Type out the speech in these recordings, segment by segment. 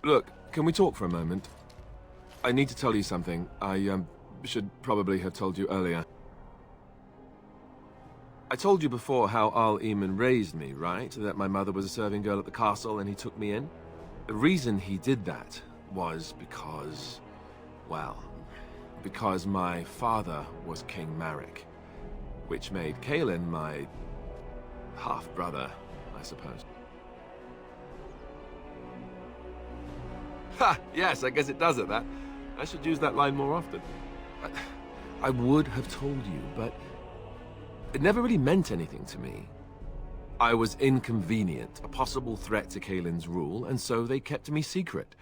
Look, can we talk for a moment? I need to tell you something. I should probably have told you earlier. I told you before how Al Eamon raised me, right? That my mother was a serving girl at the castle and he took me in? The reason he did that was because... well, because my father was King Marek, which made Kaelin my half-brother, I suppose. Ha! Yes, I guess it does at that. I should use that line more often. I would have told you, but it never really meant anything to me. I was inconvenient, a possible threat to Kaelin's rule, and so they kept me secret.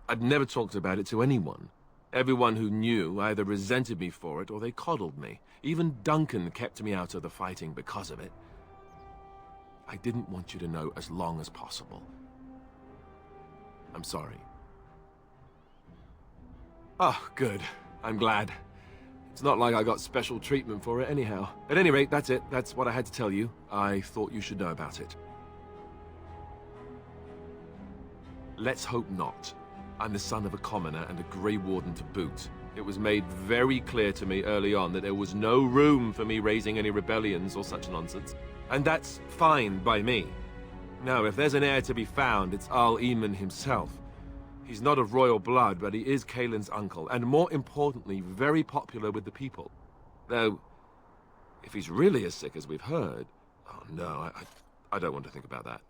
I'd never talked about it to anyone. Everyone who knew either resented me for it or they coddled me. Even Duncan kept me out of the fighting because of it. I didn't want you to know as long as possible. I'm sorry. Oh, good. I'm glad. It's not like I got special treatment for it anyhow. At any rate, that's it. That's what I had to tell you. I thought you should know about it. Let's hope not. I'm the son of a commoner and a Grey Warden to boot. It was made very clear to me early on that there was no room for me raising any rebellions or such nonsense. And that's fine by me. No, if there's an heir to be found, it's Al Eamon himself. He's not of royal blood, but he is Kaelin's uncle, and more importantly, very popular with the people. Though, if he's really as sick as we've heard... oh no, I don't want to think about that.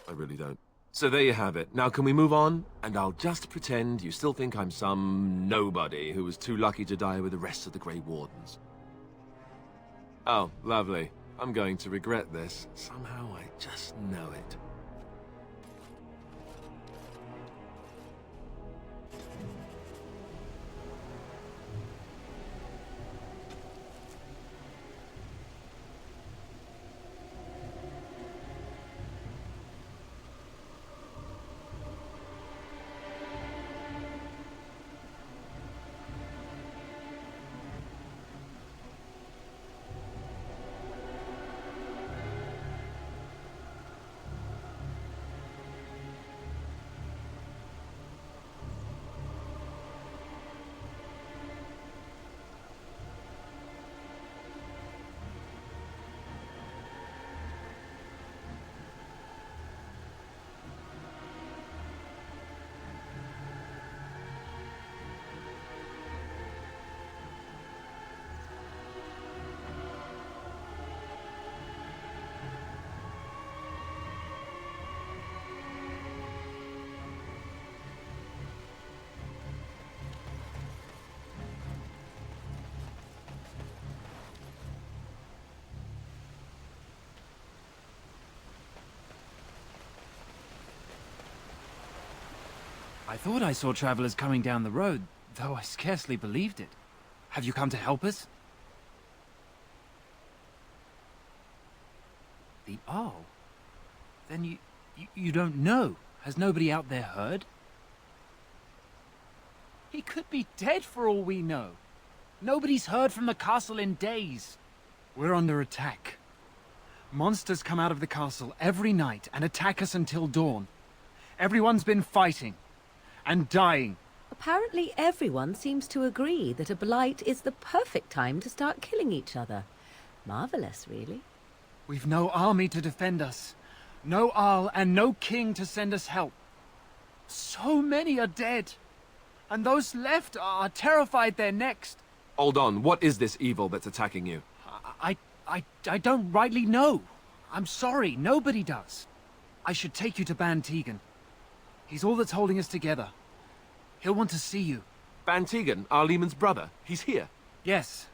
I really don't. So there you have it. Now can we move on? And I'll just pretend you still think I'm some nobody who was too lucky to die with the rest of the Grey Wardens. Oh, lovely. I'm going to regret this. Somehow I just know it. I thought I saw travelers coming down the road, though I scarcely believed it. Have you come to help us? The Arl? Then you don't know? Has nobody out there heard? He could be dead for all we know. Nobody's heard from the castle in days. We're under attack. Monsters come out of the castle every night and attack us until dawn. Everyone's been fighting. And dying. Apparently everyone seems to agree that a blight is the perfect time to start killing each other. Marvelous, really. We've no army to defend us. No Arl and no king to send us help. So many are dead. And those left are terrified they're next. Hold on, what is this evil that's attacking you? I don't rightly know. I'm sorry, nobody does. I should take you to Ban Tegan. He's all that's holding us together. He'll want to see you. Ban Tegan, Al Eamon's brother. He's here. Yes.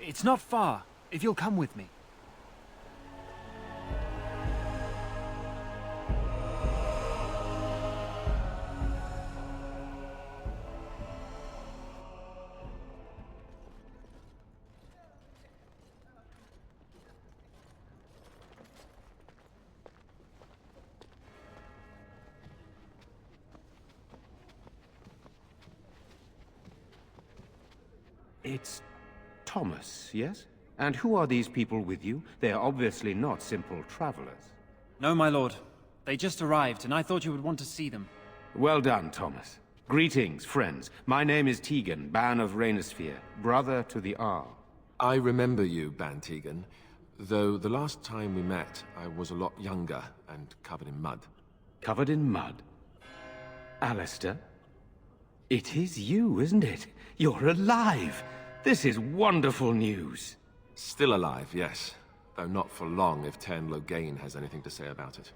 It's not far, if you'll come with me. It's Thomas, yes? And who are these people with you? They are obviously not simple travelers. No, my lord. They just arrived, and I thought you would want to see them. Well done, Thomas. Greetings, friends. My name is Tegan, Ban of Rainersphere, brother to the Arl. I remember you, Ban Tegan, though the last time we met, I was a lot younger and covered in mud. Covered in mud? Alistair? It is you, isn't it? You're alive! This is wonderful news. Still alive, yes. Though not for long if Tern Loghain has anything to say about it.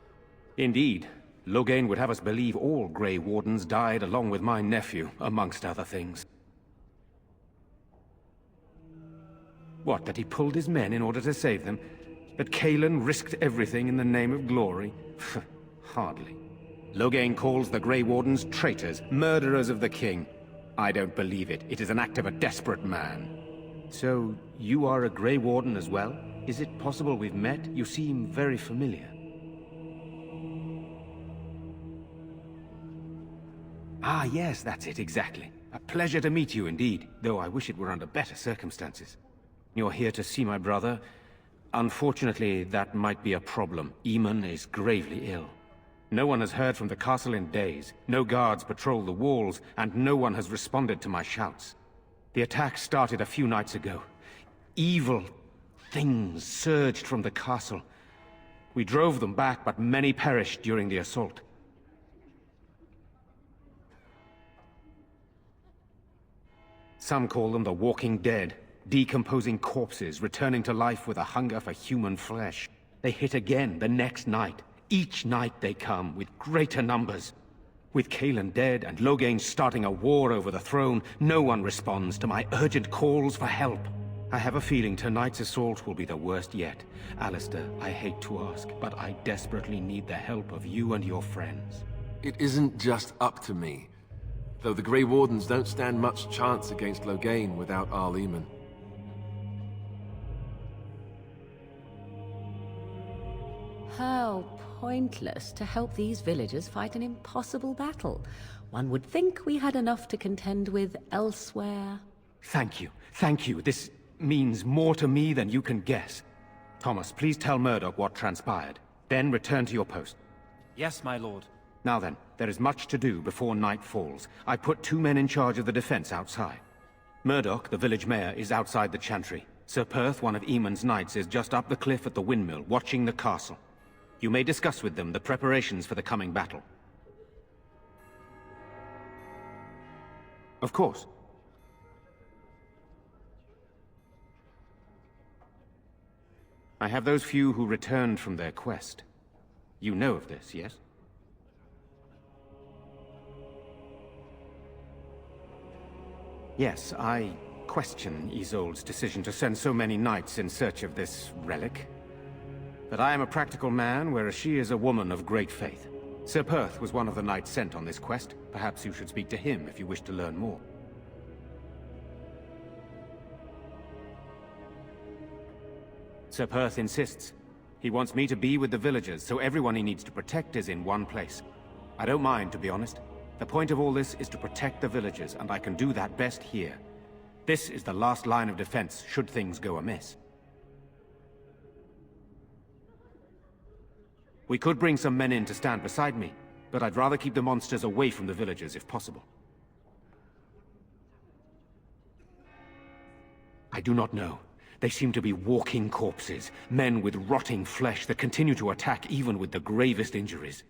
Indeed. Loghain would have us believe all Grey Wardens died along with my nephew, amongst other things. What, that he pulled his men in order to save them? That Cailan risked everything in the name of glory? Hardly. Loghain calls the Grey Wardens traitors, murderers of the king. I don't believe it. It is an act of a desperate man. So, you are a Grey Warden as well? Is it possible we've met? You seem very familiar. Ah, yes, that's it, exactly. A pleasure to meet you indeed, though I wish it were under better circumstances. You're here to see my brother. Unfortunately, that might be a problem. Eamon is gravely ill. No one has heard from the castle in days. No guards patrol the walls, and no one has responded to my shouts. The attack started a few nights ago. Evil things surged from the castle. We drove them back, but many perished during the assault. Some call them the Walking Dead, decomposing corpses returning to life with a hunger for human flesh. They hit again the next night. Each night they come, with greater numbers. With Cailan dead and Loghain starting a war over the throne, no one responds to my urgent calls for help. I have a feeling tonight's assault will be the worst yet. Alistair, I hate to ask, but I desperately need the help of you and your friends. It isn't just up to me. Though the Grey Wardens don't stand much chance against Loghain without Arl Eamon. How pointless to help these villagers fight an impossible battle. One would think we had enough to contend with elsewhere. Thank you. Thank you. This means more to me than you can guess. Thomas, please tell Murdoch what transpired. Then return to your post. Yes, my lord. Now then, there is much to do before night falls. I put 2 men in charge of the defense outside. Murdoch, the village mayor, is outside the chantry. Sir Perth, one of Eamon's knights, is just up the cliff at the windmill, watching the castle. You may discuss with them the preparations for the coming battle. Of course. I have those few who returned from their quest. You know of this, yes? Yes, I question Isolde's decision to send so many knights in search of this relic. But I am a practical man, whereas she is a woman of great faith. Sir Perth was one of the knights sent on this quest. Perhaps you should speak to him if you wish to learn more. Sir Perth insists. He wants me to be with the villagers, so everyone he needs to protect is in one place. I don't mind, to be honest. The point of all this is to protect the villagers, and I can do that best here. This is the last line of defense, should things go amiss. We could bring some men in to stand beside me, but I'd rather keep the monsters away from the villagers if possible. I do not know. They seem to be walking corpses, men with rotting flesh that continue to attack even with the gravest injuries.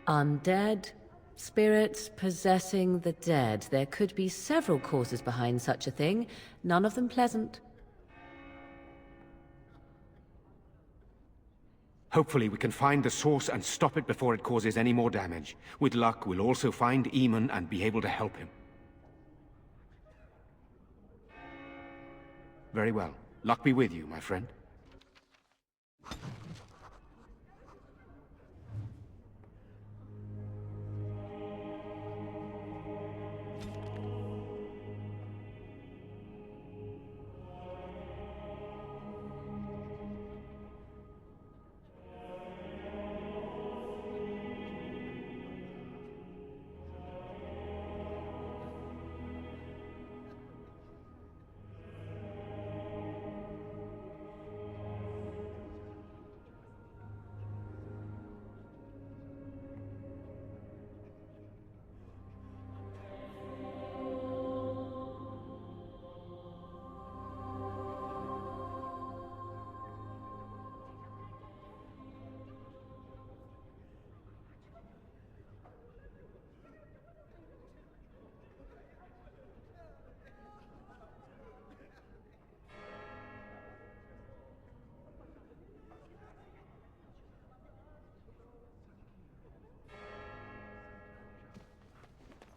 Undead? Spirits possessing the dead. There could be several causes behind such a thing, none of them pleasant. Hopefully we can find the source and stop it before it causes any more damage. With luck, we'll also find Eamon and be able to help him. Very well. Luck be with you, my friend.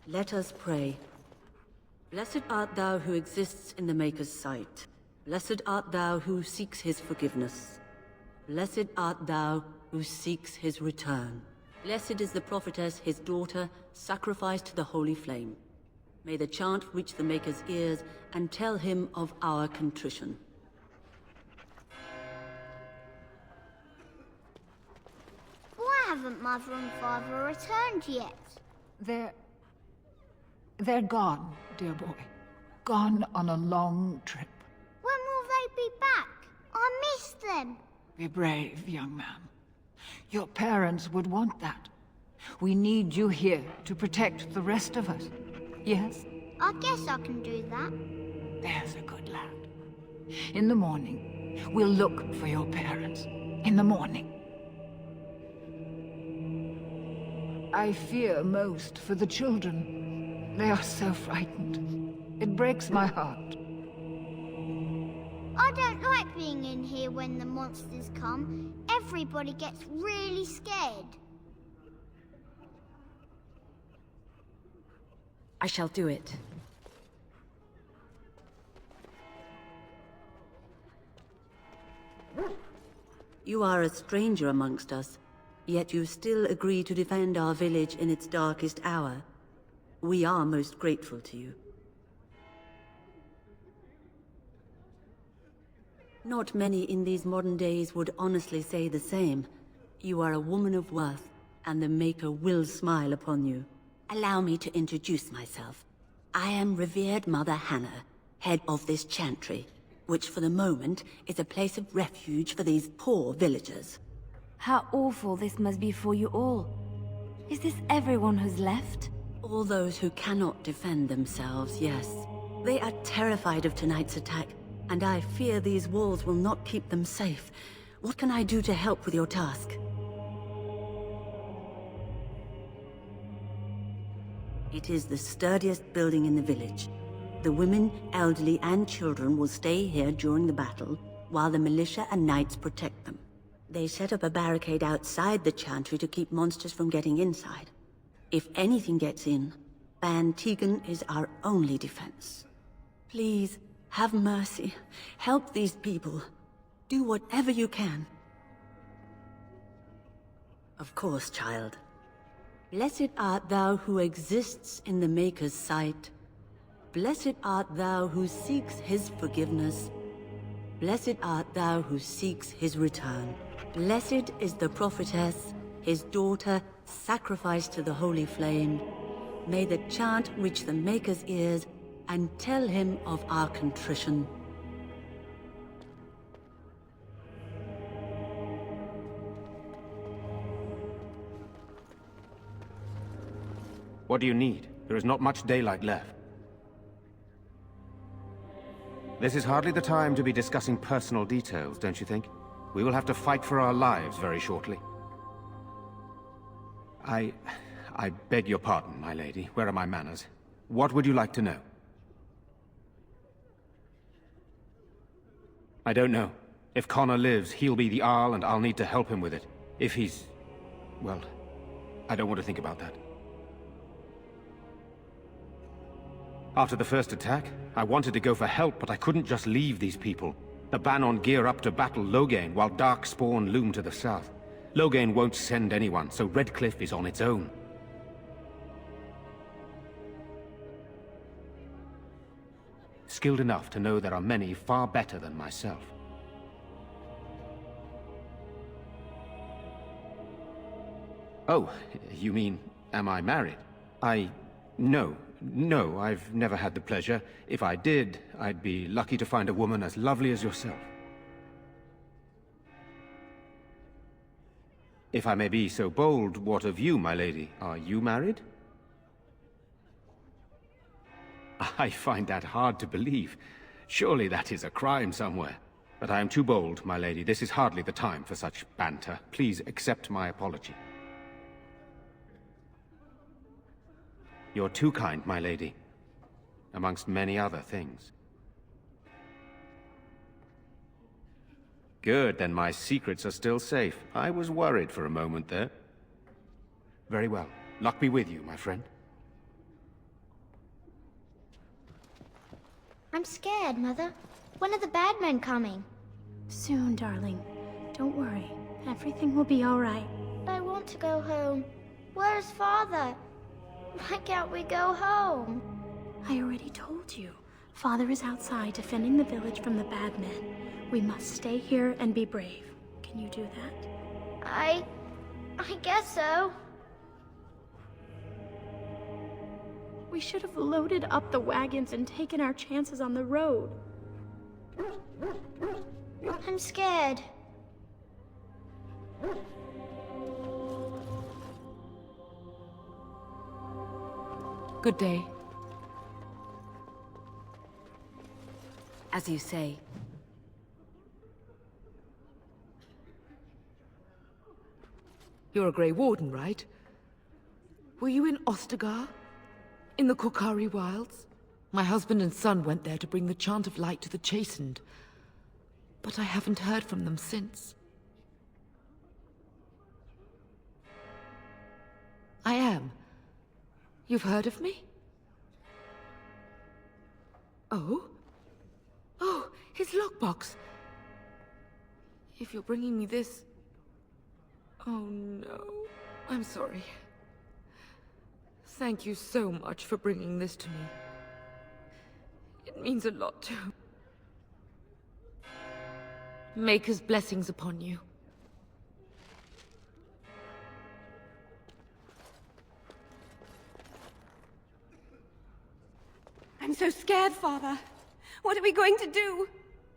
Let us pray. Blessed art thou who exists in the Maker's sight. Blessed art thou who seeks his forgiveness. Blessed art thou who seeks his return. Blessed is the prophetess, his daughter, sacrificed to the holy flame. May the chant reach the Maker's ears and tell him of our contrition. Why haven't Mother and Father returned yet? They're gone, dear boy. Gone on a long trip. When will they be back? I miss them. Be brave, young man. Your parents would want that. We need you here to protect the rest of us. Yes? I guess I can do that. There's a good lad. In the morning, we'll look for your parents. In the morning. I fear most for the children. They are so frightened. It breaks my heart. I don't like being in here when the monsters come. Everybody gets really scared. I shall do it. You are a stranger amongst us, yet you still agree to defend our village in its darkest hour. We are most grateful to you. Not many in these modern days would honestly say the same. You are a woman of worth, and the Maker will smile upon you. Allow me to introduce myself. I am revered Mother Hannah, head of this chantry, which for the moment is a place of refuge for these poor villagers. How awful this must be for you all. Is this everyone who's left? All those who cannot defend themselves, yes. They are terrified of tonight's attack, and I fear these walls will not keep them safe. What can I do to help with your task? It is the sturdiest building in the village. The women, elderly, and children will stay here during the battle, while the militia and knights protect them. They set up a barricade outside the chantry to keep monsters from getting inside. If anything gets in, Ban Tegan is our only defense. Please, have mercy. Help these people. Do whatever you can. Of course, child. Blessed art thou who exists in the Maker's sight. Blessed art thou who seeks his forgiveness. Blessed art thou who seeks his return. Blessed is the prophetess, his daughter, sacrificed to the holy flame. May the chant reach the Maker's ears and tell him of our contrition. What do you need? There is not much daylight left. This is hardly the time to be discussing personal details, don't you think? We will have to fight for our lives very shortly. I beg your pardon, my lady. Where are my manners? What would you like to know? I don't know. If Connor lives, he'll be the Arl, and I'll need to help him with it. If he's... well, I don't want to think about that. After the first attack, I wanted to go for help, but I couldn't just leave these people. The Bannon gear up to battle Loghain, while Darkspawn loom to the south. Loghain won't send anyone, so Redcliffe is on its own. Skilled enough to know there are many far better than myself. Oh, you mean, am I married? No, I've never had the pleasure. If I did, I'd be lucky to find a woman as lovely as yourself. If I may be so bold, what of you, my lady? Are you married? I find that hard to believe. Surely that is a crime somewhere. But I am too bold, my lady. This is hardly the time for such banter. Please accept my apology. You're too kind, my lady. Amongst many other things. Good, then my secrets are still safe. I was worried for a moment there. Very well. Luck be with you, my friend. I'm scared, Mother. When are the bad men coming? Soon, darling. Don't worry. Everything will be all right. I want to go home. Where's Father? Why can't we go home? I already told you. Father is outside defending the village from the bad men. We must stay here and be brave. Can you do that? I guess so. We should have loaded up the wagons and taken our chances on the road. I'm scared. Good day. As you say. You're a Grey Warden, right? Were you in Ostagar? In the Korkari Wilds? My husband and son went there to bring the Chant of Light to the Chastened. But I haven't heard from them since. I am. You've heard of me? Oh? Oh, his lockbox. If you're bringing me this... Oh no. I'm sorry. Thank you so much for bringing this to me. It means a lot to... Maker's blessings upon you. I'm so scared, Father. What are we going to do?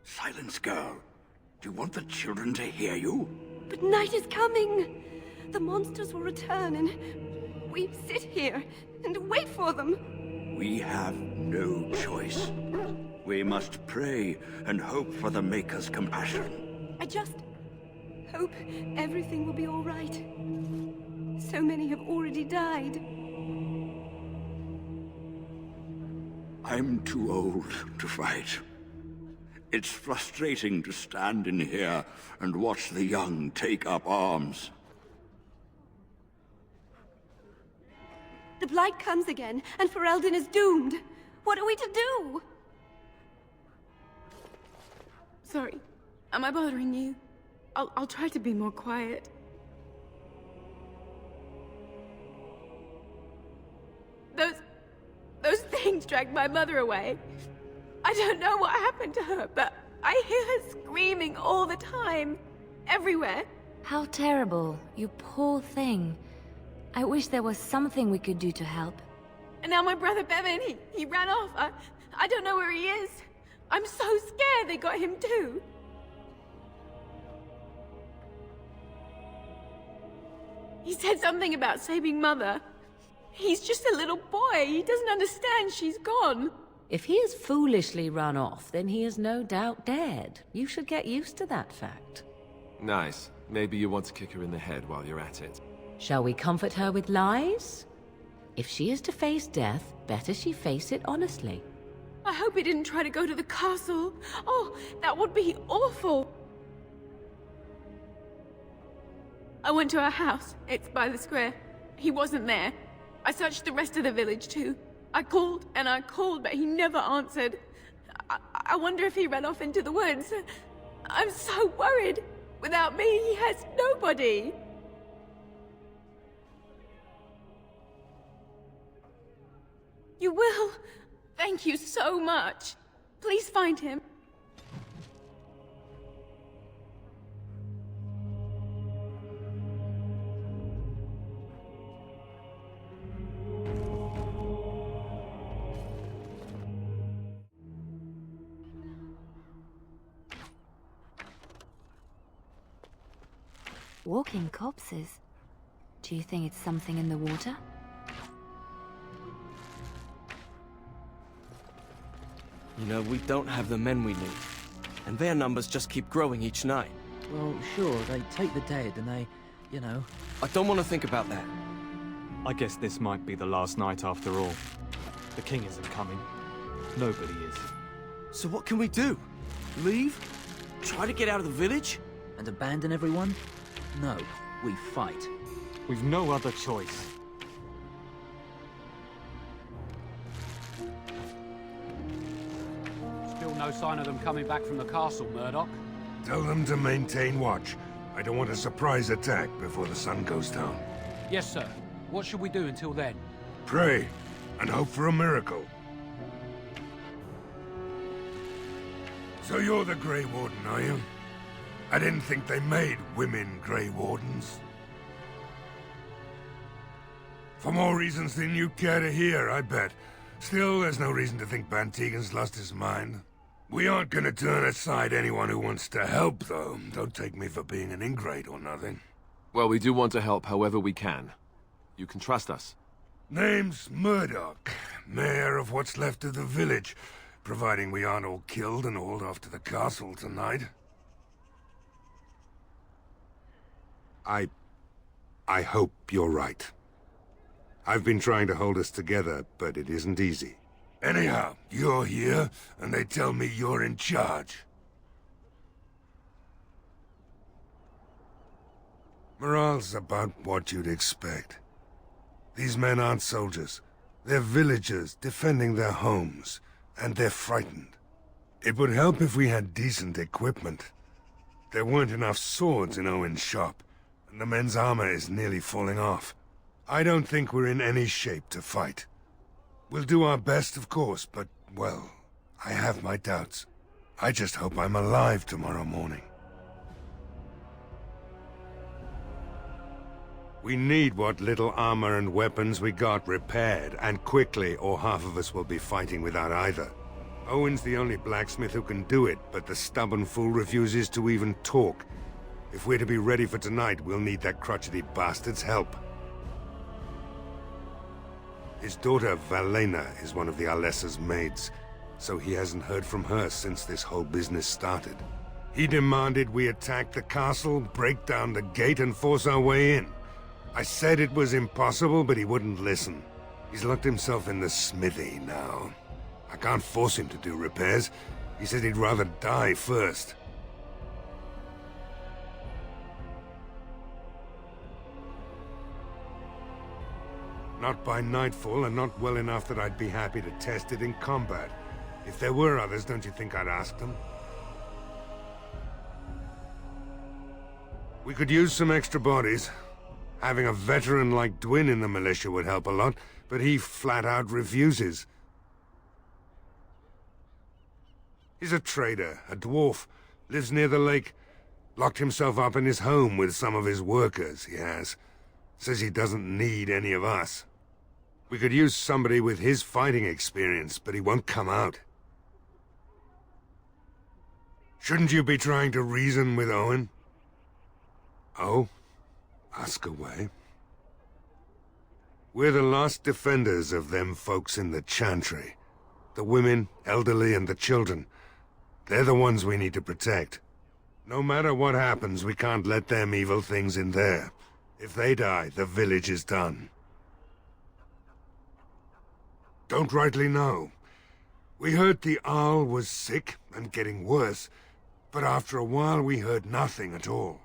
Silence, girl. Do you want the children to hear you? But night is coming. The monsters will return and we sit here and wait for them. We have no choice. We must pray and hope for the Maker's compassion. I just hope everything will be all right. So many have already died. I'm too old to fight. It's frustrating to stand in here and watch the young take up arms. The Blight comes again, and Ferelden is doomed. What are we to do? Sorry. Am I bothering you? I'll try to be more quiet. Those things dragged my mother away. I don't know what happened to her, but I hear her screaming all the time. Everywhere. How terrible. You poor thing. I wish there was something we could do to help. And now my brother Bevan, he ran off. I don't know where he is. I'm so scared they got him too. He said something about saving Mother. He's just a little boy. He doesn't understand she's gone. If he has foolishly run off, then he is no doubt dead. You should get used to that fact. Nice. Maybe you want to kick her in the head while you're at it. Shall we comfort her with lies? If she is to face death, better she face it honestly. I hope he didn't try to go to the castle. Oh, that would be awful. I went to her house. It's by the square. He wasn't there. I searched the rest of the village too. I called and I called, but he never answered. I wonder if he ran off into the woods. I'm so worried. Without me, he has nobody. You will? Thank you so much. Please find him. Walking corpses? Do you think it's something in the water? You know, we don't have the men we need. And their numbers just keep growing each night. Well, sure, they take the dead and they, you know... I don't want to think about that. I guess this might be the last night after all. The king isn't coming. Nobody is. So what can we do? Leave? Try to get out of the village? And abandon everyone? No, we fight. We've no other choice. no sign of them coming back from the castle, Murdoch. Tell them to maintain watch. I don't want a surprise attack before the sun goes down. Yes, sir. What should we do until then? Pray, and hope for a miracle. So you're the Grey Warden, are you? I didn't think they made women Grey Wardens. For more reasons than you care to hear, I bet. Still, there's no reason to think Bantegan's lost his mind. We aren't gonna turn aside anyone who wants to help, though. Don't take me for being an ingrate or nothing. Well, we do want to help however we can. You can trust us. Name's Murdoch, mayor of what's left of the village, providing we aren't all killed and hauled off to the castle tonight. I hope you're right. I've been trying to hold us together, but it isn't easy. Anyhow, you're here, and they tell me you're in charge. Morale's about what you'd expect. These men aren't soldiers. They're villagers defending their homes, and they're frightened. It would help if we had decent equipment. There weren't enough swords in Owen's shop, and the men's armor is nearly falling off. I don't think we're in any shape to fight. We'll do our best, of course, but, well, I have my doubts. I just hope I'm alive tomorrow morning. We need what little armor and weapons we got repaired, and quickly, or half of us will be fighting without either. Owen's the only blacksmith who can do it, but the stubborn fool refuses to even talk. If we're to be ready for tonight, we'll need that crotchety bastard's help. His daughter, Valena, is one of the Alessa's maids, so he hasn't heard from her since this whole business started. He demanded we attack the castle, break down the gate, and force our way in. I said it was impossible, but he wouldn't listen. He's locked himself in the smithy now. I can't force him to do repairs. He said he'd rather die first. Not by nightfall, and not well enough that I'd be happy to test it in combat. If there were others, don't you think I'd ask them? We could use some extra bodies. Having a veteran like Dwyn in the militia would help a lot, but he flat out refuses. He's a trader, a dwarf, lives near the lake. Locked himself up in his home with some of his workers, he has. Says he doesn't need any of us. We could use somebody with his fighting experience, but he won't come out. Shouldn't you be trying to reason with Owen? Oh? Ask away. We're the last defenders of them folks in the Chantry. The women, elderly, and the children. They're the ones we need to protect. No matter what happens, we can't let them evil things in there. If they die, the village is done. Don't rightly know. We heard the Arl was sick and getting worse, but after a while we heard nothing at all.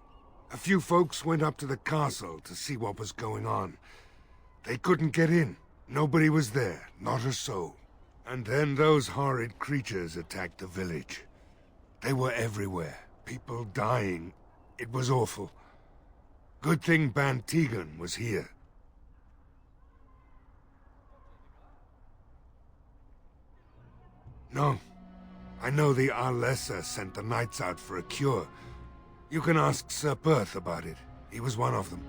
A few folks went up to the castle to see what was going on. They couldn't get in. Nobody was there, not a soul. And then those horrid creatures attacked the village. They were everywhere, people dying. It was awful. Good thing Bantegan was here. No. I know the Alessa sent the knights out for a cure. You can ask Sir Perth about it. He was one of them.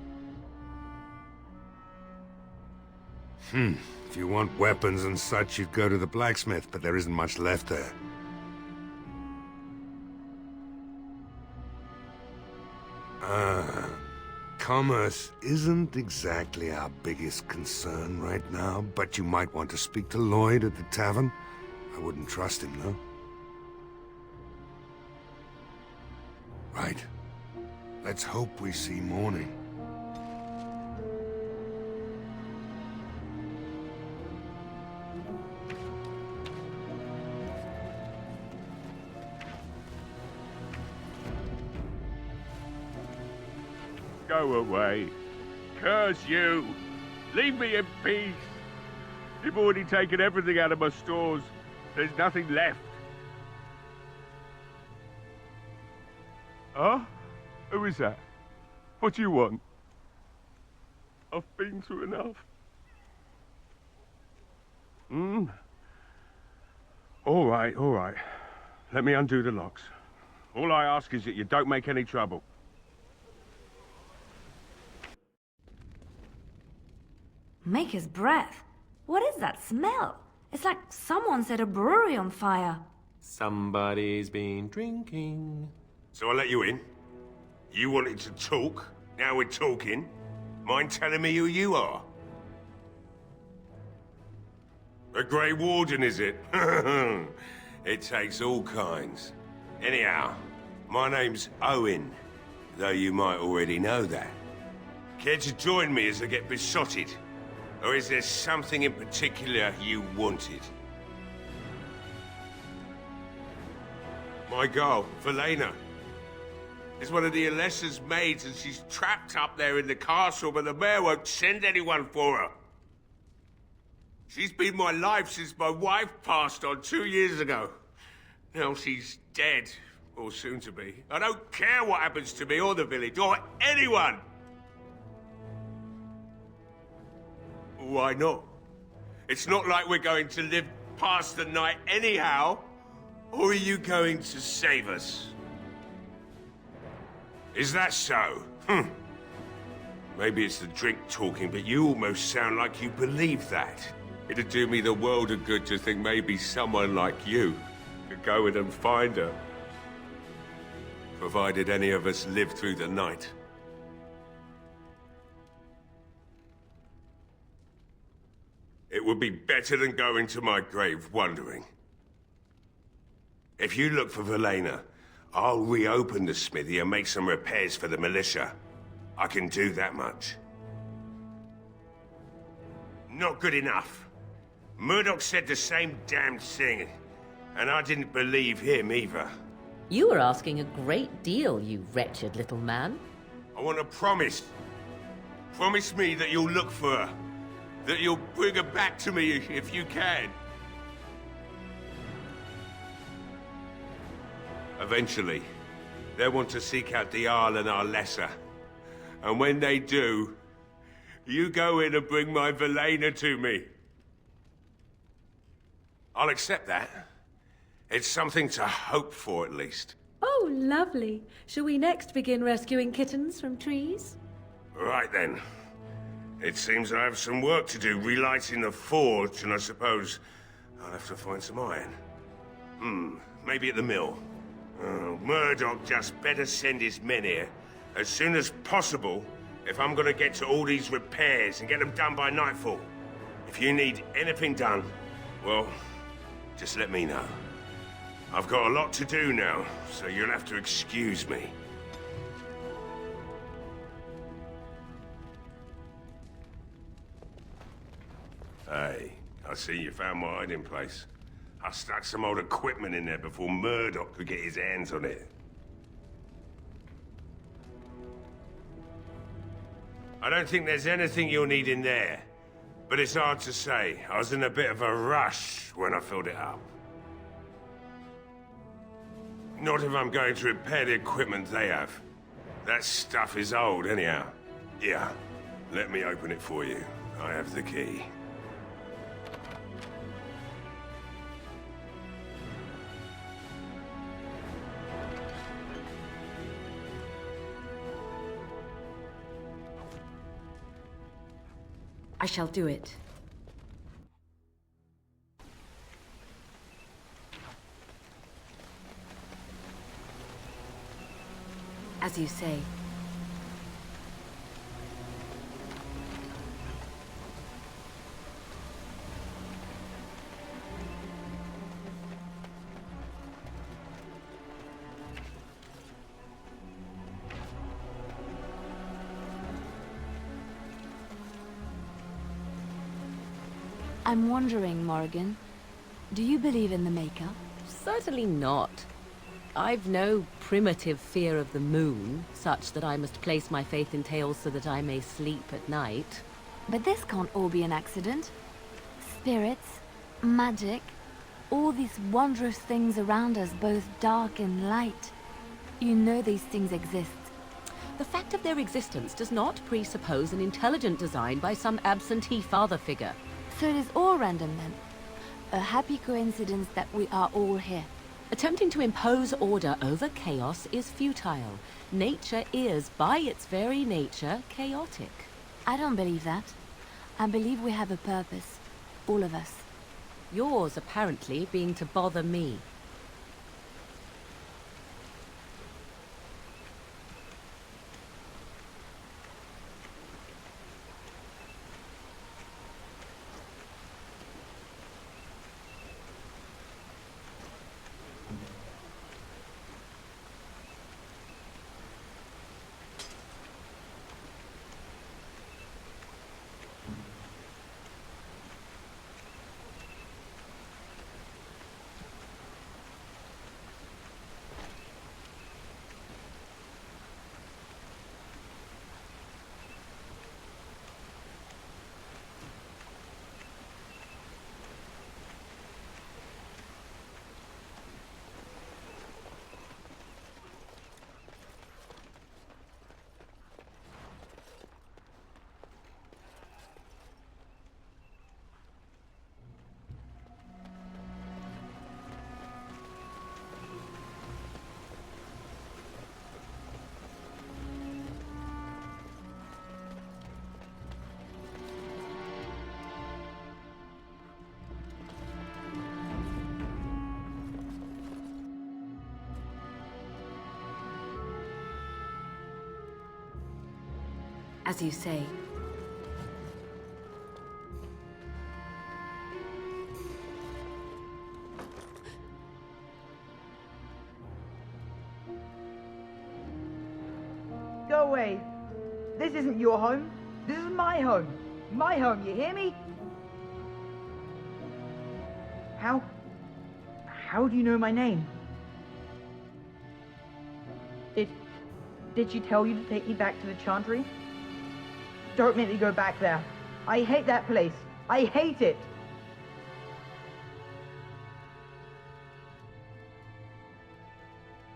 If you want weapons and such, you'd go to the blacksmith, but there isn't much left there. Commerce isn't exactly our biggest concern right now, but you might want to speak to Lloyd at the tavern. I wouldn't trust him, though. Right. Let's hope we see morning. Go away. Curse you. Leave me in peace. You've already taken everything out of my stores. There's nothing left. Huh? Who is that? What do you want? I've been through enough. All right, all right. Let me undo the locks. All I ask is that you don't make any trouble. Maker's breath. What is that smell? It's like someone set a brewery on fire. Somebody's been drinking. So I let you in. You wanted to talk. Now we're talking. Mind telling me who you are? A Grey Warden, is it? It takes all kinds. Anyhow, my name's Owen, though you might already know that. Care to join me as I get besotted? Or is there something in particular you wanted? My girl, Velena, is one of the Alessa's maids, and she's trapped up there in the castle, but the mayor won't send anyone for her. She's been my life since my wife passed on 2 years ago. Now she's dead, or soon to be. I don't care what happens to me or the village, or anyone! Why not? It's not like we're going to live past the night anyhow. Or are you going to save us? Is that so? Maybe it's the drink talking, but you almost sound like you believe that. It'd do me the world of good to think maybe someone like you could go in and find her. Provided any of us live through the night. It would be better than going to my grave wondering. If you look for Velena, I'll reopen the smithy and make some repairs for the militia. I can do that much. Not good enough. Murdoch said the same damn thing, and I didn't believe him either. You were asking a great deal, you wretched little man. I want a promise. Promise me that you'll look for her. That you'll bring her back to me if you can. Eventually, they'll want to seek out the Jarl and Alessa. And when they do, you go in and bring my Velena to me. I'll accept that. It's something to hope for, at least. Oh, lovely. Shall we next begin rescuing kittens from trees? Right then. It seems I have some work to do relighting the forge, and I suppose I'll have to find some iron. Maybe at the mill. Murdoch just better send his men here as soon as possible if I'm gonna get to all these repairs and get them done by nightfall. If you need anything done, well, just let me know. I've got a lot to do now, so you'll have to excuse me. Hey, I see you found my hiding place. I stuck some old equipment in there before Murdoch could get his hands on it. I don't think there's anything you'll need in there, but it's hard to say. I was in a bit of a rush when I filled it up. Not if I'm going to repair the equipment they have. That stuff is old, anyhow. Yeah, let me open it for you. I have the key. I shall do it. As you say. I'm wondering, Morrigan, do you believe in the Maker? Certainly not. I've no primitive fear of the moon, such that I must place my faith in tales so that I may sleep at night. But this can't all be an accident. Spirits, magic, all these wondrous things around us, both dark and light. You know these things exist. The fact of their existence does not presuppose an intelligent design by some absentee father figure. So it is all random then. A happy coincidence that we are all here. Attempting to impose order over chaos is futile. Nature is, by its very nature, chaotic. I don't believe that. I believe we have a purpose. All of us. Yours, apparently, being to bother me. As you say. Go away. This isn't your home. This is my home. My home, you hear me? How do you know my name? Did she tell you to take me back to the Chantry? Don't make me go back there. I hate that place. I hate it.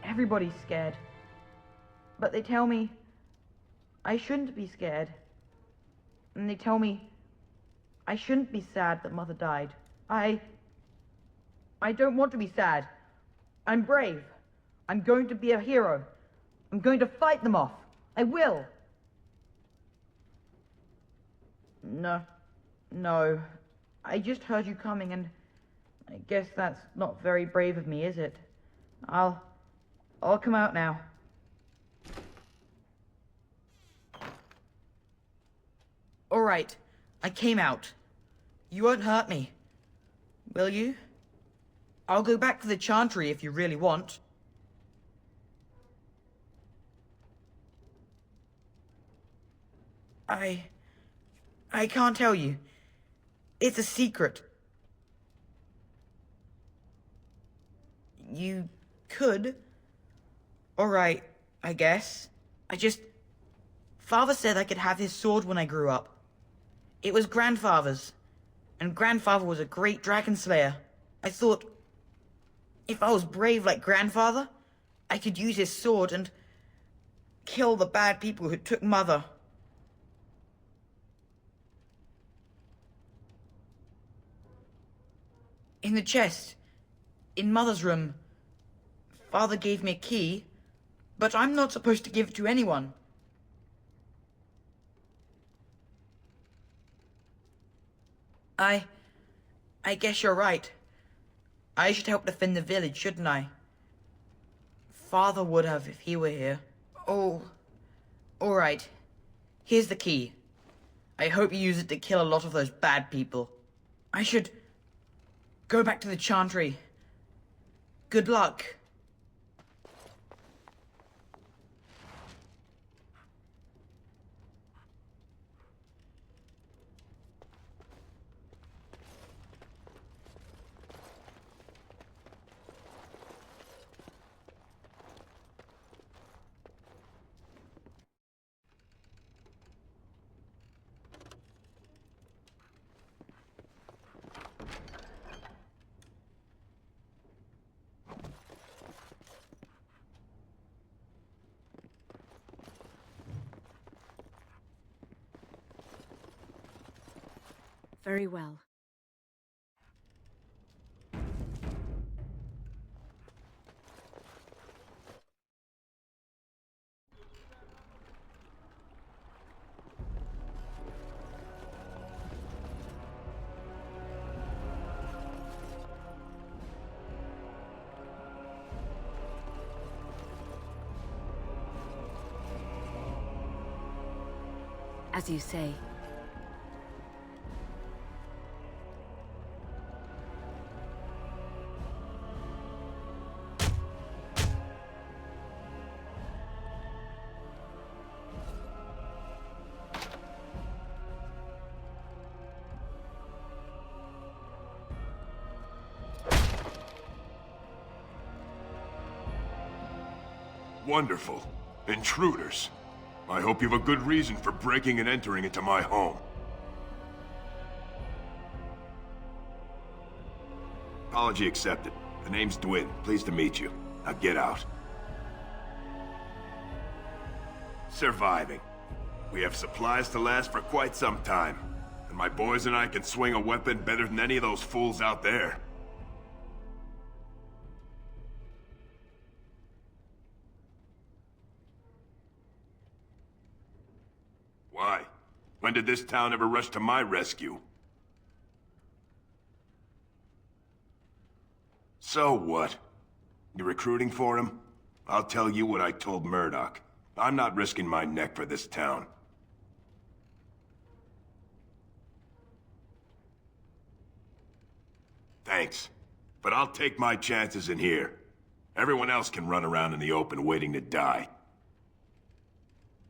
Everybody's scared. But they tell me I shouldn't be scared. And they tell me I shouldn't be sad that Mother died. I don't want to be sad. I'm brave. I'm going to be a hero. I'm going to fight them off. I will. No. I just heard you coming, and I guess that's not very brave of me, is it? I'll come out now. All right, I came out. You won't hurt me, will you? I'll go back to the Chantry if you really want. I can't tell you. It's a secret. You could. All right, I guess. Father said I could have his sword when I grew up. It was Grandfather's, and Grandfather was a great dragon slayer. I thought, if I was brave like Grandfather, I could use his sword and kill the bad people who took Mother. In the chest, in Mother's room, Father gave me a key, but I'm not supposed to give it to anyone. I guess you're right. I should help defend the village, shouldn't I? Father would have if he were here. Oh, all right. Here's the key. I hope you use it to kill a lot of those bad people. I should go back to the Chantry. Good luck. Very well. As you say. Wonderful. Intruders. I hope you have a good reason for breaking and entering into my home. Apology accepted. The name's Dwin. Pleased to meet you. Now get out. Surviving. We have supplies to last for quite some time. And my boys and I can swing a weapon better than any of those fools out there. Why? When did this town ever rush to my rescue? So what? You recruiting for him? I'll tell you what I told Murdoch. I'm not risking my neck for this town. Thanks. But I'll take my chances in here. Everyone else can run around in the open waiting to die.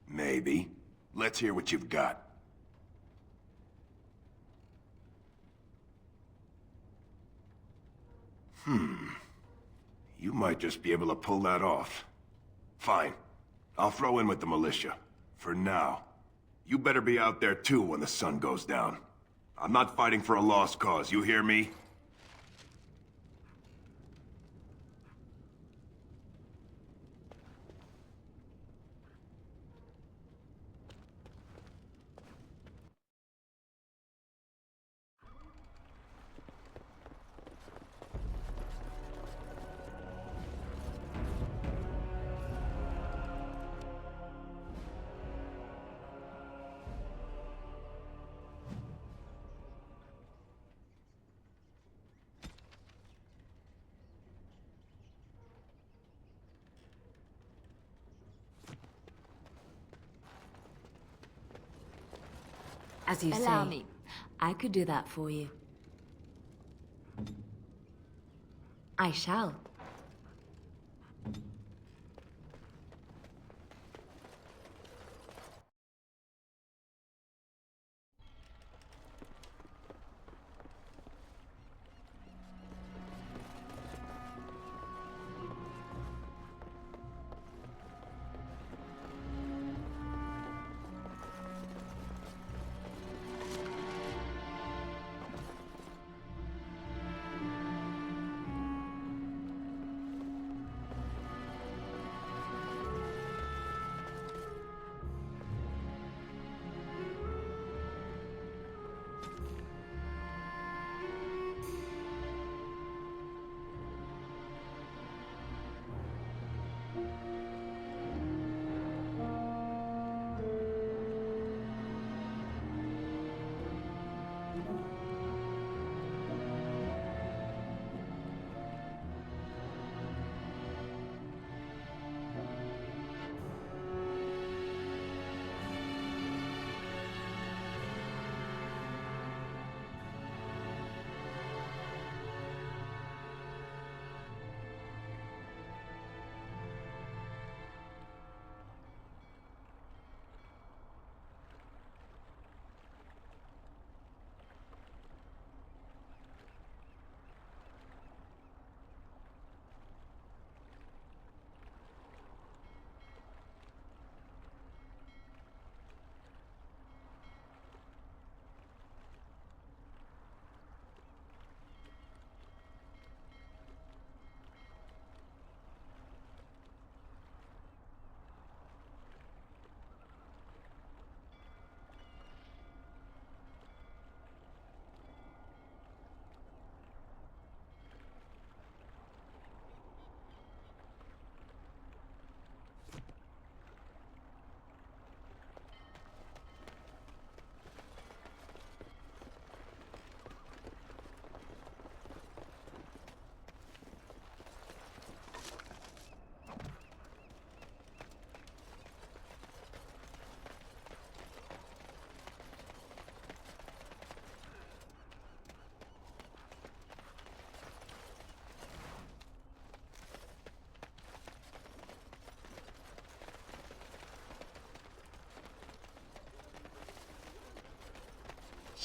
Maybe. Let's hear what you've got. You might just be able to pull that off. Fine. I'll throw in with the militia. For now. You better be out there too when the sun goes down. I'm not fighting for a lost cause, you hear me? As you Allow say. me. I could do that for you. I shall.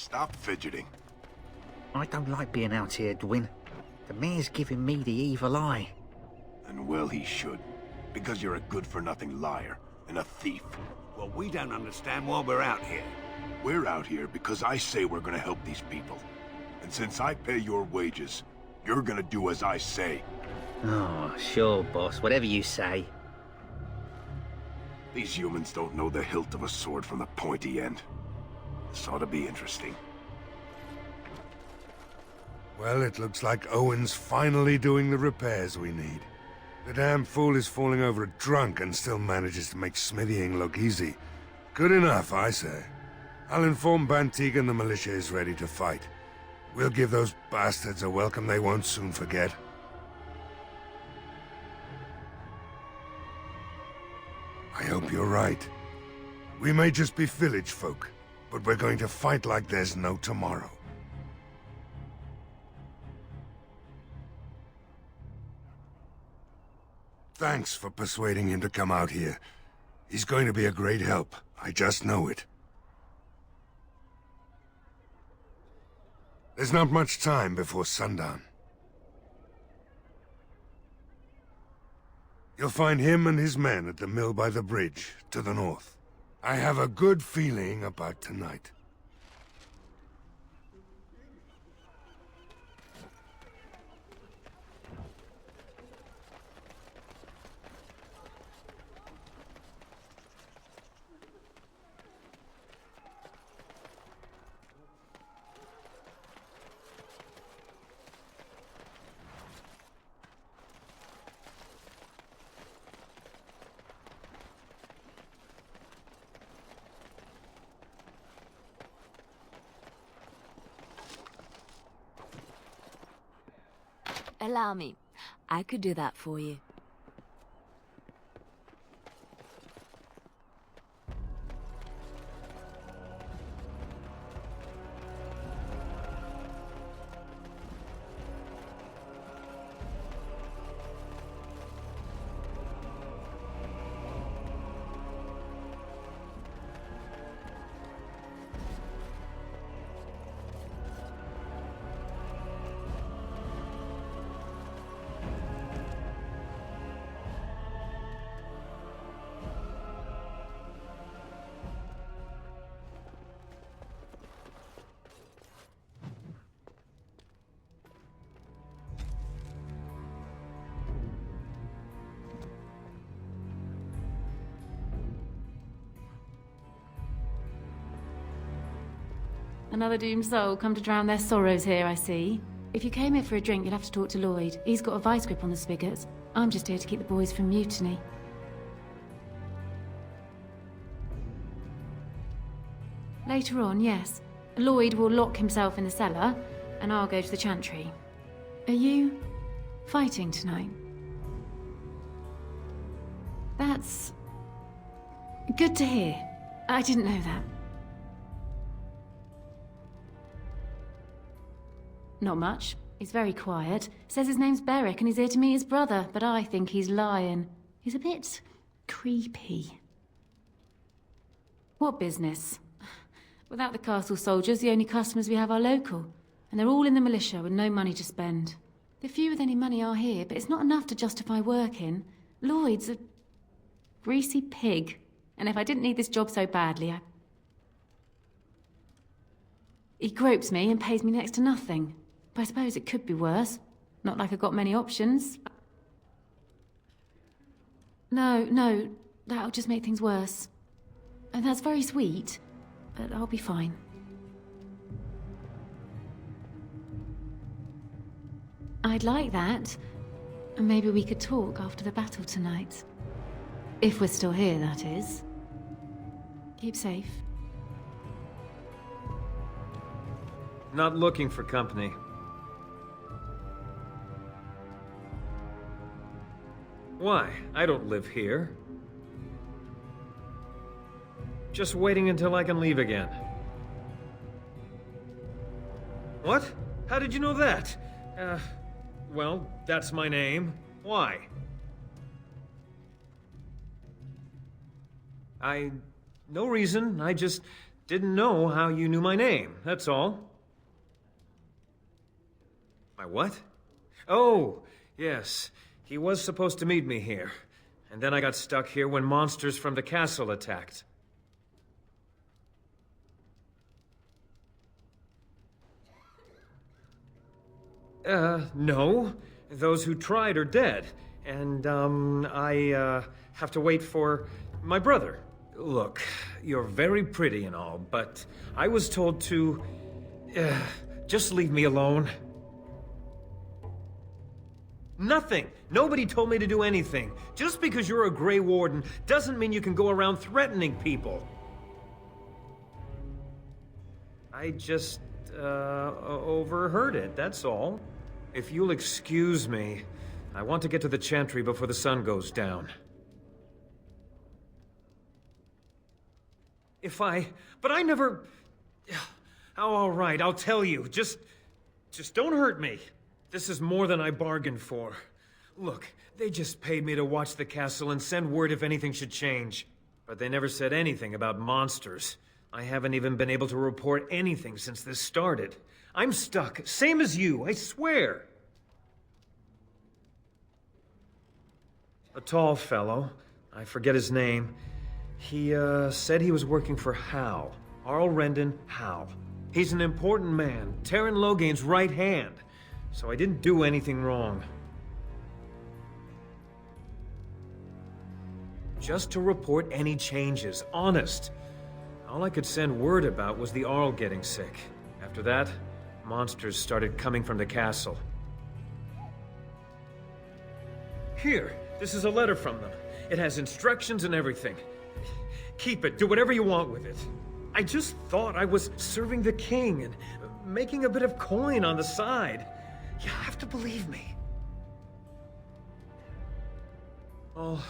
Stop fidgeting. I don't like being out here, Dwin. The mayor's giving me the evil eye. And well he should. Because you're a good-for-nothing liar and a thief. Well, we don't understand why we're out here. We're out here because I say we're gonna help these people. And since I pay your wages, you're gonna do as I say. Oh, sure, boss. Whatever you say. These humans don't know the hilt of a sword from the pointy end. This ought to be interesting. Well, it looks like Owen's finally doing the repairs we need. The damn fool is falling over drunk and still manages to make smithying look easy. Good enough, I say. I'll inform Bantig and the militia is ready to fight. We'll give those bastards a welcome they won't soon forget. I hope you're right. We may just be village folk, but we're going to fight like there's no tomorrow. Thanks for persuading him to come out here. He's going to be a great help. I just know it. There's not much time before sundown. You'll find him and his men at the mill by the bridge, to the north. I have a good feeling about tonight. Allow me. I could do that for you. Another doomed soul come to drown their sorrows here, I see. If you came here for a drink, you'll have to talk to Lloyd. He's got a vice grip on the spigots. I'm just here to keep the boys from mutiny. Later on, yes. Lloyd will lock himself in the cellar, and I'll go to the chantry. Are you fighting tonight? That's good to hear. I didn't know that. Not much. He's very quiet. Says his name's Beric and he's here to meet his brother, but I think he's lying. He's a bit creepy. What business? Without the castle soldiers, the only customers we have are local. And they're all in the militia with no money to spend. The few with any money are here, but it's not enough to justify working. Lloyd's a greasy pig. And if I didn't need this job so badly, He gropes me and pays me next to nothing. But I suppose it could be worse. Not like I've got many options. No, that'll just make things worse. And that's very sweet, but I'll be fine. I'd like that. And maybe we could talk after the battle tonight. If we're still here, that is. Keep safe. Not looking for company. Why? I don't live here. Just waiting until I can leave again. What? How did you know that? Well, that's my name. Why? No reason. I just didn't know how you knew my name, that's all. My what? Oh, yes. He was supposed to meet me here. And then I got stuck here when monsters from the castle attacked. No. Those who tried are dead. And, I have to wait for my brother. Look, you're very pretty and all, but I was told to... just leave me alone. Nothing! Nobody told me to do anything. Just because you're a Grey Warden doesn't mean you can go around threatening people. I just, overheard it, that's all. If you'll excuse me, I want to get to the Chantry before the sun goes down. But I never... Oh, all right, I'll tell you. Just don't hurt me. This is more than I bargained for. Look, they just paid me to watch the castle and send word if anything should change. But they never said anything about monsters. I haven't even been able to report anything since this started. I'm stuck, same as you, I swear. A tall fellow, I forget his name. He, said he was working for Hal. Arl Rendon Hal. He's an important man, Terran Logain's right hand. So I didn't do anything wrong. Just to report any changes, honest. All I could send word about was the Arl getting sick. After that, monsters started coming from the castle. Here, this is a letter from them. It has instructions and everything. Keep it, do whatever you want with it. I just thought I was serving the king and making a bit of coin on the side. You have to believe me. Oh,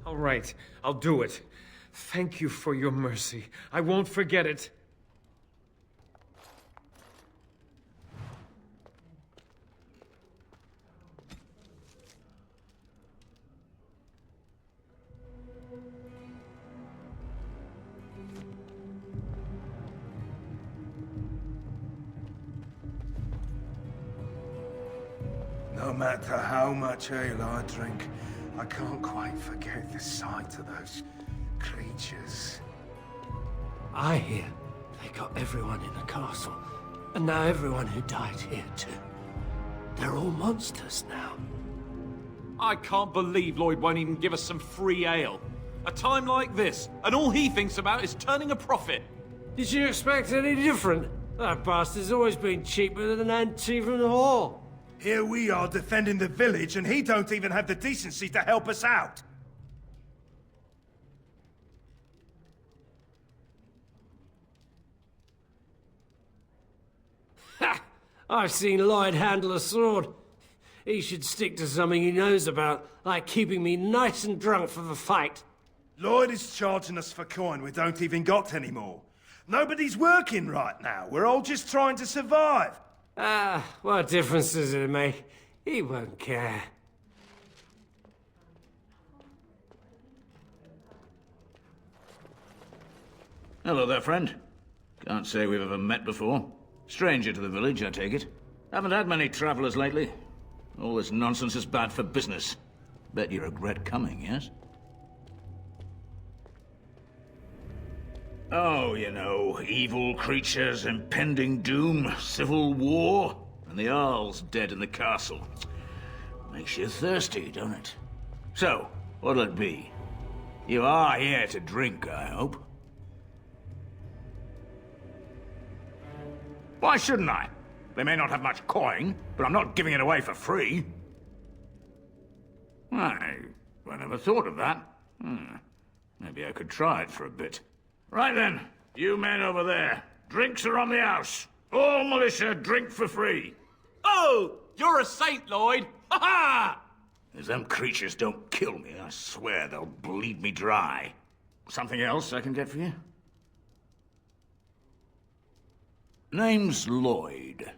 all right. I'll do it. Thank you for your mercy. I won't forget it. No matter how much ale I drink, I can't quite forget the sight of those creatures. I hear they got everyone in the castle, and now everyone who died here too. They're all monsters now. I can't believe Lloyd won't even give us some free ale. A time like this, and all he thinks about is turning a profit. Did you expect any different? That bastard's always been cheaper than an ante from the hall. Here we are defending the village, and he don't even have the decency to help us out. Ha! I've seen Lloyd handle a sword. He should stick to something he knows about, like keeping me nice and drunk for the fight. Lloyd is charging us for coin we don't even got anymore. Nobody's working right now. We're all just trying to survive. What difference does it make? He won't care. Hello there, friend. Can't say we've ever met before. Stranger to the village, I take it. Haven't had many travelers lately. All this nonsense is bad for business. Bet you regret coming, yes? Oh, you know, evil creatures, impending doom, civil war, and the Earl's dead in the castle. Makes you thirsty, don't it? So, what'll it be? You are here to drink, I hope. Why shouldn't I? They may not have much coin, but I'm not giving it away for free. I never thought of that. Maybe I could try it for a bit. Right then, you men over there. Drinks are on the house. All militia drink for free. Oh, you're a saint, Lloyd. Ha ha! If them creatures don't kill me, I swear they'll bleed me dry. Something else I can get for you? Name's Lloyd.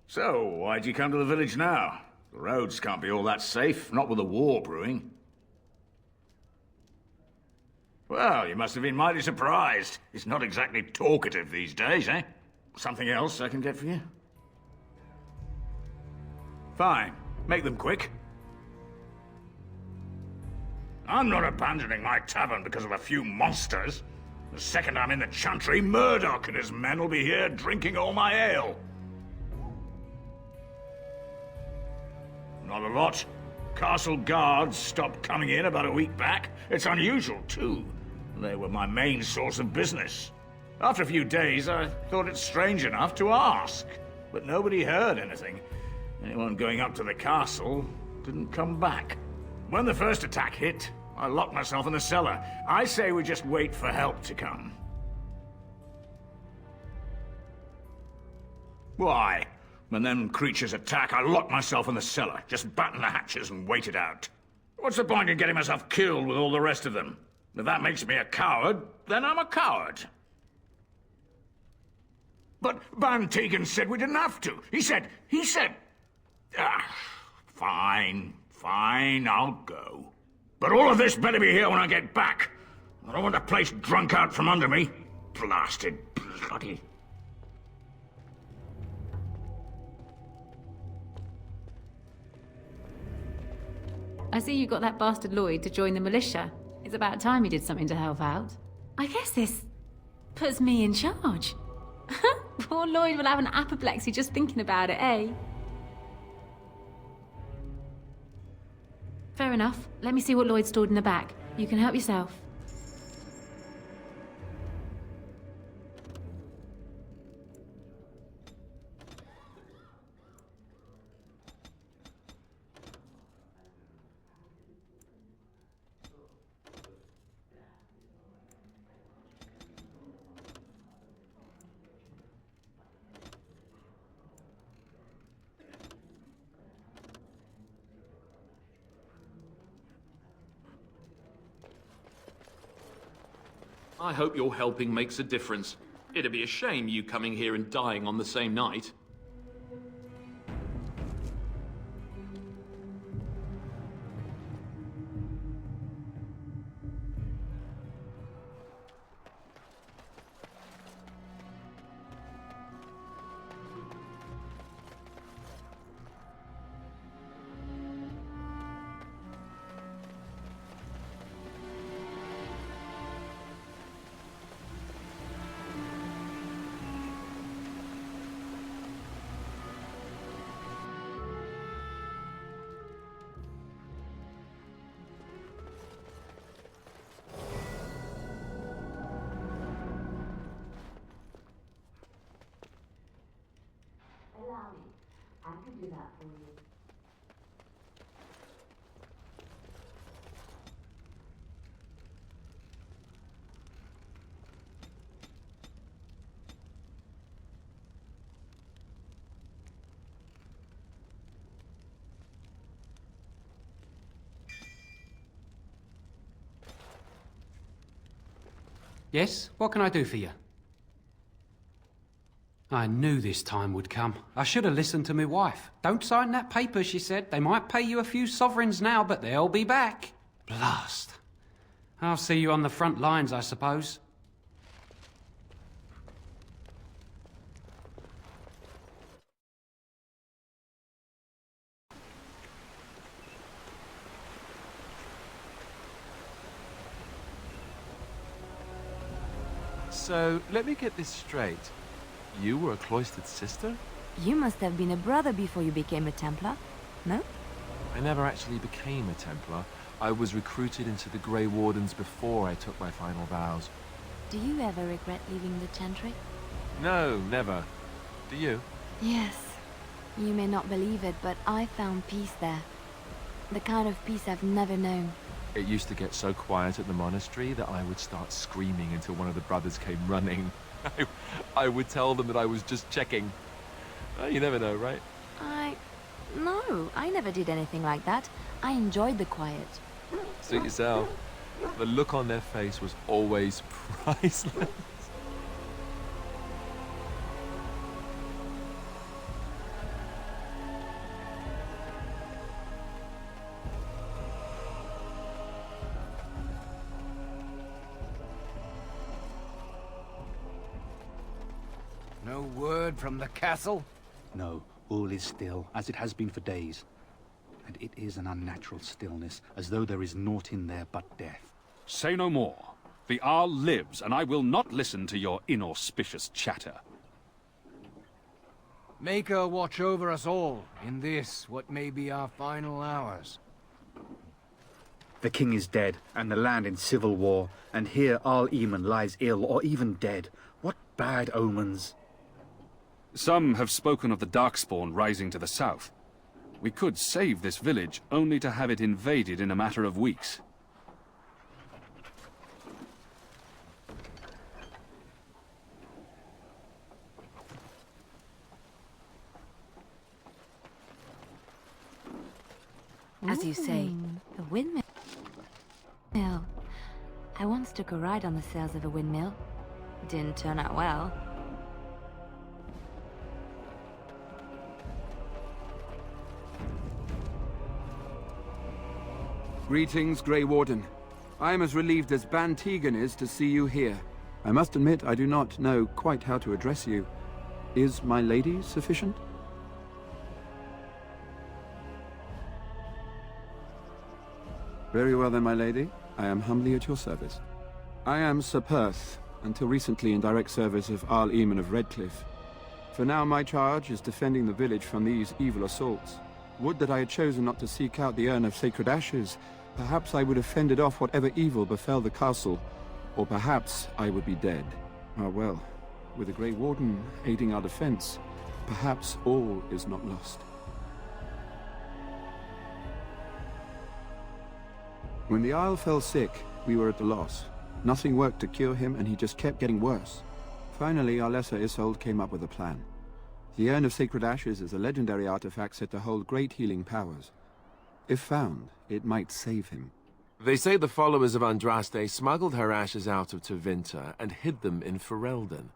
So, why'd you come to the village now? The roads can't be all that safe, not with a war brewing. Well, you must have been mighty surprised. He's not exactly talkative these days, eh? Something else I can get for you? Fine. Make them quick. I'm not abandoning my tavern because of a few monsters. The second I'm in the chantry, Murdoch and his men will be here drinking all my ale. Not a lot. Castle guards stopped coming in about a week back. It's unusual, too. They were my main source of business. After a few days, I thought it strange enough to ask. But nobody heard anything. Anyone going up to the castle didn't come back. When the first attack hit, I locked myself in the cellar. I say we just wait for help to come. Why? When them creatures attack, I lock myself in the cellar. Just batten the hatches and wait it out. What's the point in getting myself killed with all the rest of them? If that makes me a coward, then I'm a coward. But Van Tegan said we didn't have to. He said... Fine, I'll go. But all of this better be here when I get back. I don't want the place drunk out from under me. Blasted bloody... I see you got that bastard Lloyd to join the militia. It's about time he did something to help out. I guess this puts me in charge. Poor Lloyd will have an apoplexy just thinking about it, eh? Fair enough. Let me see what Lloyd stored in the back. You can help yourself. I hope your helping makes a difference. It'd be a shame you coming here and dying on the same night. I can do that for you. Yes? What can I do for you? I knew this time would come. I should have listened to my wife. Don't sign that paper, she said. They might pay you a few sovereigns now, but they'll be back. Blast. I'll see you on the front lines, I suppose. So, let me get this straight. You were a cloistered sister? You must have been a brother before you became a Templar, no? I never actually became a Templar. I was recruited into the Grey Wardens before I took my final vows. Do you ever regret leaving the Chantry? No, never. Do you? Yes. You may not believe it, but I found peace there. The kind of peace I've never known. It used to get so quiet at the monastery that I would start screaming until one of the brothers came running. I would tell them that I was just checking. You never know, right? No, I never did anything like that. I enjoyed the quiet. Suit yourself. The look on their face was always priceless. No word from the castle? No, all is still, as it has been for days. And it is an unnatural stillness, as though there is naught in there but death. Say no more. The Arl lives, and I will not listen to your inauspicious chatter. Make her watch over us all, in this, what may be our final hours. The king is dead, and the land in civil war, and here Arl Eamon lies ill or even dead. What bad omens. Some have spoken of the Darkspawn rising to the south. We could save this village, only to have it invaded in a matter of weeks. As you say, a windmill. I once took a ride on the sails of a windmill. Didn't turn out well. Greetings, Grey Warden. I am as relieved as Ban Tegan is to see you here. I must admit I do not know quite how to address you. Is my lady sufficient? Very well then, my lady. I am humbly at your service. I am Sir Perth, until recently in direct service of Arl Eamon of Redcliffe. For now my charge is defending the village from these evil assaults. Would that I had chosen not to seek out the urn of sacred ashes. Perhaps I would have fended off whatever evil befell the castle, or perhaps I would be dead. Ah well, with the Grey Warden aiding our defense, perhaps all is not lost. When the Isle fell sick, we were at a loss. Nothing worked to cure him, and he just kept getting worse. Finally, our lesser Isolde came up with a plan. The Urn of Sacred Ashes is a legendary artifact said to hold great healing powers. If found, it might save him. They say the followers of Andraste smuggled her ashes out of Tevinter and hid them in Ferelden.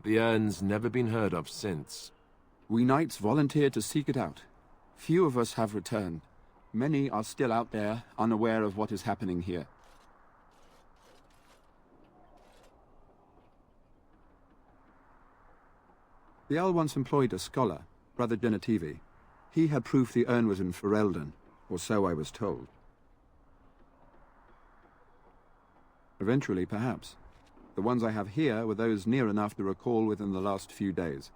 The urn's never been heard of since. We knights volunteered to seek it out. Few of us have returned. Many are still out there, unaware of what is happening here. The Earl once employed a scholar, Brother Genetivi. He had proof the urn was in Ferelden, or so I was told. Eventually, perhaps. The ones I have here were those near enough to recall within the last few days.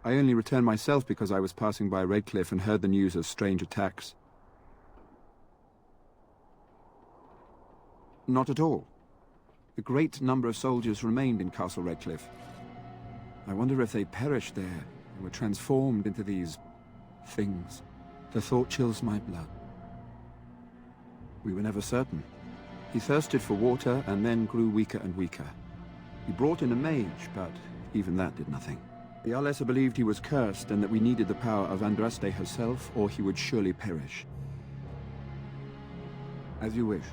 I only returned myself because I was passing by Redcliffe and heard the news of strange attacks. Not at all. A great number of soldiers remained in Castle Redcliffe. I wonder if they perished there and were transformed into these things. The thought chills my blood. We were never certain. He thirsted for water and then grew weaker and weaker. He brought in a mage, but even that did nothing. The Alessa believed he was cursed and that we needed the power of Andraste herself, or he would surely perish. As you wish.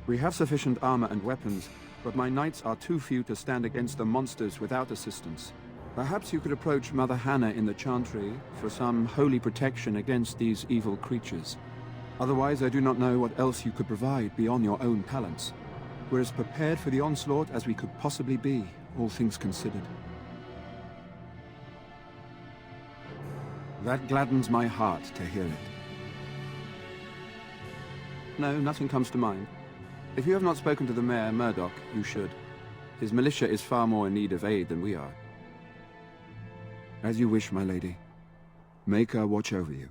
We have sufficient armor and weapons, but my knights are too few to stand against the monsters without assistance. Perhaps you could approach Mother Hannah in the Chantry for some holy protection against these evil creatures. Otherwise, I do not know what else you could provide beyond your own talents. We're as prepared for the onslaught as we could possibly be, all things considered. That gladdens my heart to hear it. No, nothing comes to mind. If you have not spoken to the Mayor, Murdoch, you should. His militia is far more in need of aid than we are. As you wish, my lady. Make her watch over you.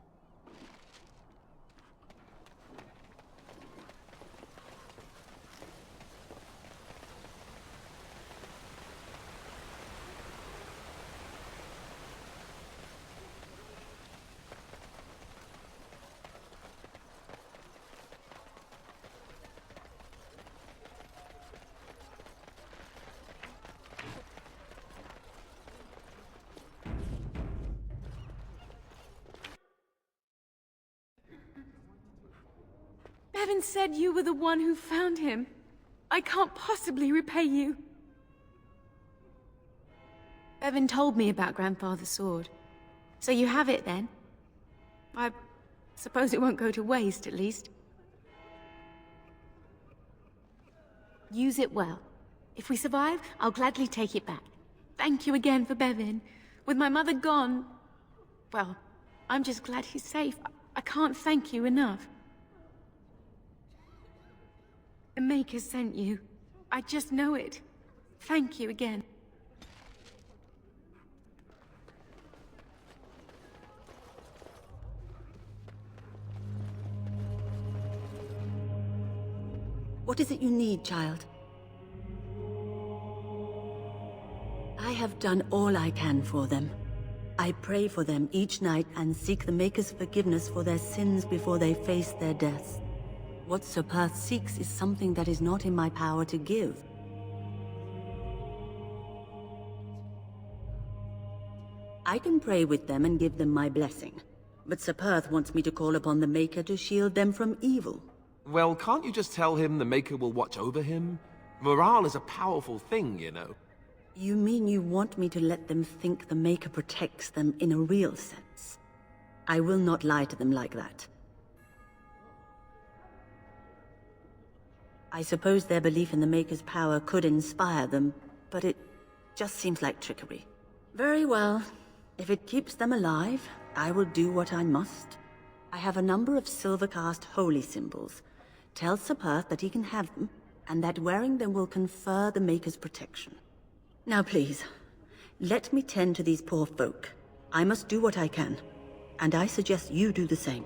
Bevan said you were the one who found him. I can't possibly repay you. Bevan told me about Grandfather's sword. So you have it then? I suppose it won't go to waste, at least. Use it well. If we survive, I'll gladly take it back. Thank you again for Bevan. With my mother gone... well, I'm just glad he's safe. I can't thank you enough. The Maker sent you. I just know it. Thank you again. What is it you need, child? I have done all I can for them. I pray for them each night and seek the Maker's forgiveness for their sins before they face their deaths. What Sir Perth seeks is something that is not in my power to give. I can pray with them and give them my blessing, but Sir Perth wants me to call upon the Maker to shield them from evil. Well, can't you just tell him the Maker will watch over him? Morale is a powerful thing, you know. You mean you want me to let them think the Maker protects them in a real sense? I will not lie to them like that. I suppose their belief in the Maker's power could inspire them, but it just seems like trickery. Very well. If it keeps them alive, I will do what I must. I have a number of silver-cast holy symbols. Tell Sir Perth that he can have them, and that wearing them will confer the Maker's protection. Now please, let me tend to these poor folk. I must do what I can, and I suggest you do the same.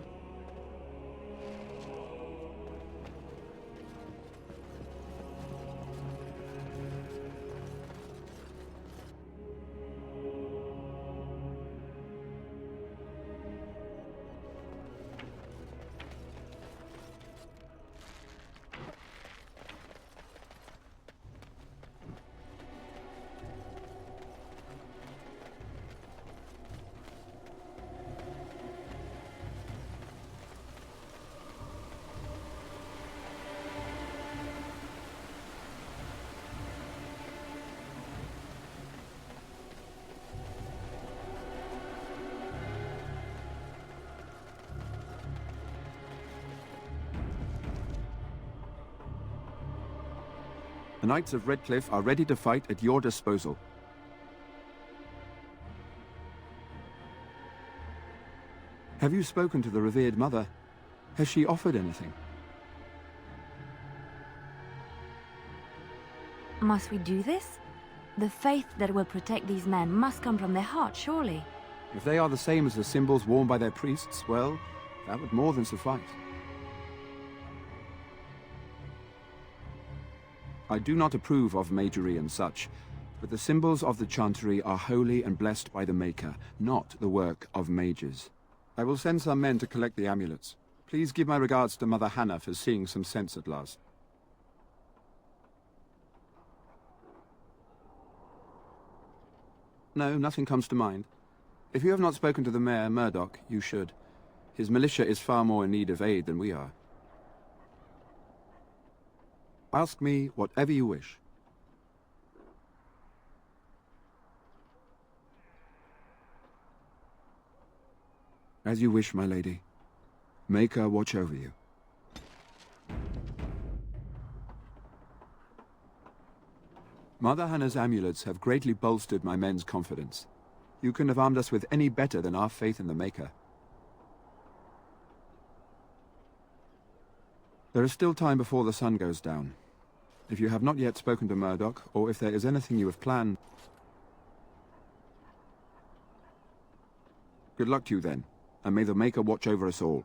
The Knights of Redcliffe are ready to fight at your disposal. Have you spoken to the revered mother? Has she offered anything? Must we do this? The faith that will protect these men must come from their heart, surely. If they are the same as the symbols worn by their priests, well, that would more than suffice. I do not approve of magery and such, but the symbols of the Chantery are holy and blessed by the Maker, not the work of mages. I will send some men to collect the amulets. Please give my regards to Mother Hannah for seeing some sense at last. No, nothing comes to mind. If you have not spoken to the Mayor, Murdoch, you should. His militia is far more in need of aid than we are. Ask me whatever you wish. As you wish, my lady. Maker watch over you. Mother Hannah's amulets have greatly bolstered my men's confidence. You couldn't have armed us with any better than our faith in the Maker. There is still time before the sun goes down. If you have not yet spoken to Murdoch, or if there is anything you have planned... Good luck to you then, and may the Maker watch over us all.